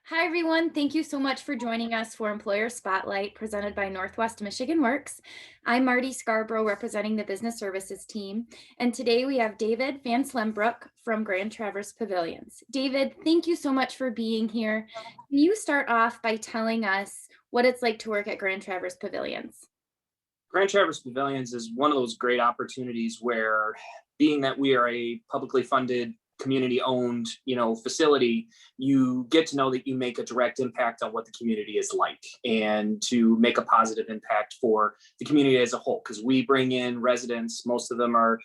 Hi, everyone. Thank you so much for joining us for Employer Spotlight presented by Northwest Michigan Works. I'm Marty Scarborough representing the Business Services team. And today we have David Van Slembrook from Grand Traverse Pavilions. David, thank you so much for being here. Can you start off by telling us what it's like to work at Grand Traverse Pavilions? Grand Traverse Pavilions is one of those great opportunities where, being that we are a publicly funded, community owned, facility, you get to know that you make a direct impact on what the community is like and to make a positive impact for the community as a whole. Because we bring in residents, most of them are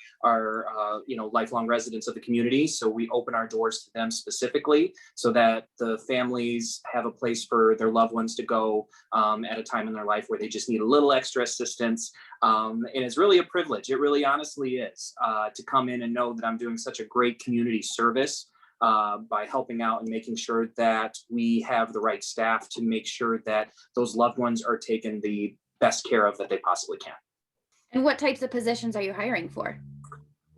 lifelong residents of the community. So we open our doors to them specifically so that the families have a place for their loved ones to go at a time in their life where they just need a little extra assistance. And it's really a privilege. It really honestly is to come in and know that I'm doing such a great community service by helping out and making sure that we have the right staff to make sure that those loved ones are taken the best care of that they possibly can. And what types of positions are you hiring for?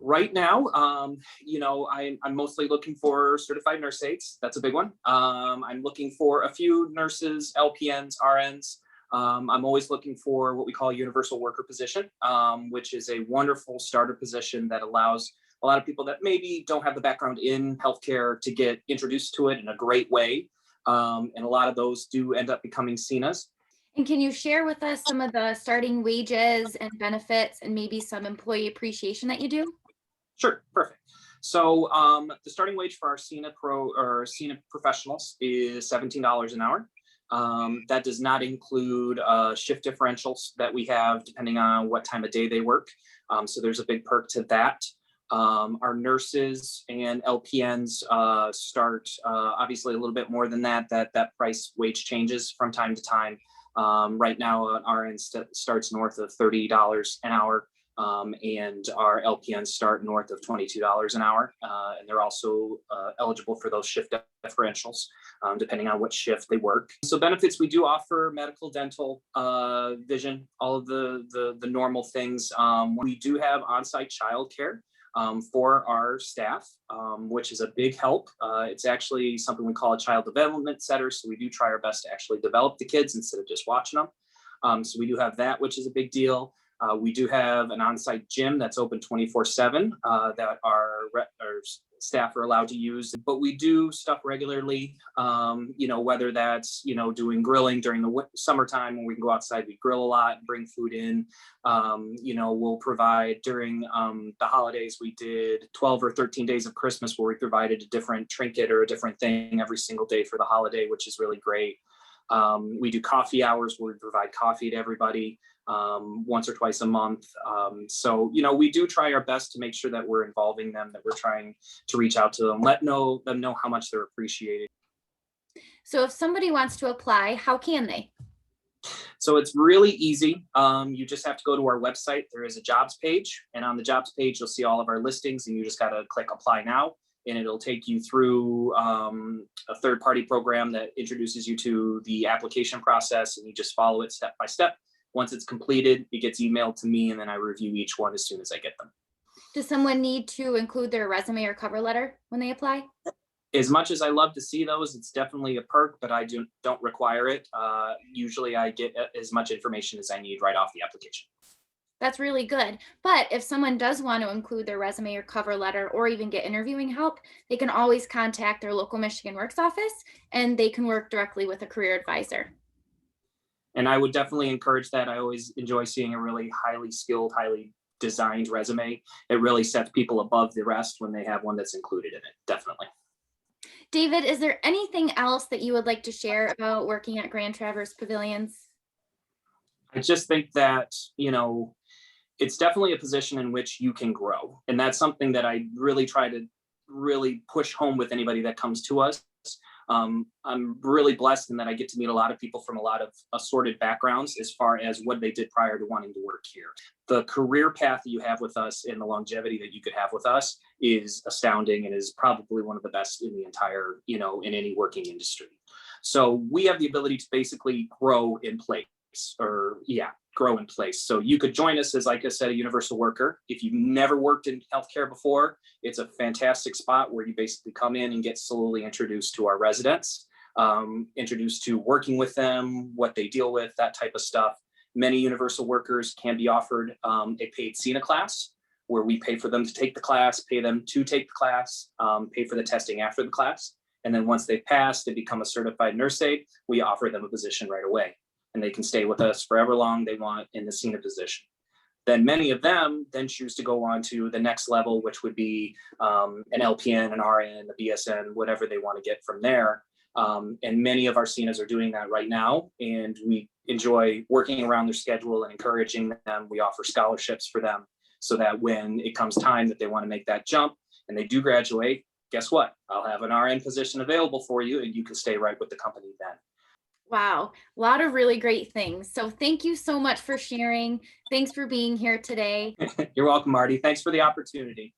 Right now, I'm mostly looking for certified nurse aides. That's a big one. I'm looking for a few nurses, LPNs, RNs. I'm always looking for what we call a universal worker position, which is a wonderful starter position that allows a lot of people that maybe don't have the background in healthcare to get introduced to it in a great way. And a lot of those do end up becoming CNAs. And can you share with us some of the starting wages and benefits and maybe some employee appreciation that you do? Sure, perfect. So the starting wage for our CNA professionals is $17 an hour. That does not include shift differentials that we have depending on what time of day they work. So there's a big perk to that. Our nurses and LPNs start obviously a little bit more than that. That price wage changes from time to time. Right now, an RN starts north of $30 an hour. And our LPNs start north of $22 an hour. And they're also eligible for those shift differentials, depending on what shift they work. So benefits, we do offer medical, dental, vision, all of the normal things. We do have on-site childcare for our staff, which is a big help. It's actually something we call a child development center. So we do try our best to actually develop the kids instead of just watching them. So we do have that, which is a big deal. We do have an on-site gym that's open 24/7 that our staff are allowed to use, but we do stuff regularly, whether that's, doing grilling during the summertime when we can go outside, we grill a lot and bring food in. We'll provide during the holidays, we did 12 or 13 days of Christmas where we provided a different trinket or a different thing every single day for the holiday, which is really great. We do coffee hours where we provide coffee to everybody once or twice a month. So we do try our best to make sure that we're involving them, that we're trying to reach out to them, let them know how much they're appreciated. So if somebody wants to apply, how can they? So it's really easy. You just have to go to our website. There is a jobs page, and on the jobs page, you'll see all of our listings, and you just got to click apply now. And it'll take you through a third-party program that introduces you to the application process, and you just follow it step by step. Once it's completed, it gets emailed to me, and then I review each one as soon as I get them. Does someone need to include their resume or cover letter when they apply? As much as I love to see those, it's definitely a perk, but I don't require it. Usually I get as much information as I need right off the application. That's really good. But if someone does want to include their resume or cover letter or even get interviewing help, they can always contact their local Michigan Works office and they can work directly with a career advisor. And I would definitely encourage that. I always enjoy seeing a really highly skilled, highly designed resume. It really sets people above the rest when they have one that's included in it. Definitely. David, is there anything else that you would like to share about working at Grand Traverse Pavilions? I just think that, it's definitely a position in which you can grow. And that's something that I really try to really push home with anybody that comes to us. I'm really blessed in that I get to meet a lot of people from a lot of assorted backgrounds as far as what they did prior to wanting to work here. The career path that you have with us and the longevity that you could have with us is astounding and is probably one of the best in the entire, in any working industry. So we have the ability to basically grow in place grow in place. So you could join us as, like I said, a universal worker. If you've never worked in healthcare before, it's a fantastic spot where you basically come in and get slowly introduced to our residents. introduced to working with them, what they deal with, that type of stuff. Many universal workers can be offered a paid SENA class, where we pay for them to take the class, pay them to take the class, pay for the testing after the class. And then once they pass, they become a certified nurse aide, we offer them a position right away. And they can stay with us forever long they want in the SENA position. Then many of them then choose to go on to the next level, which would be an LPN, an RN, a BSN, whatever they want to get from there. And many of our SENAs are doing that right now. And we enjoy working around their schedule and encouraging them. We offer scholarships for them so that when it comes time that they want to make that jump and they do graduate, guess what? I'll have an RN position available for you and you can stay right with the company then. Wow, a lot of really great things. So thank you so much for sharing. Thanks for being here today. You're welcome, Marty. Thanks for the opportunity.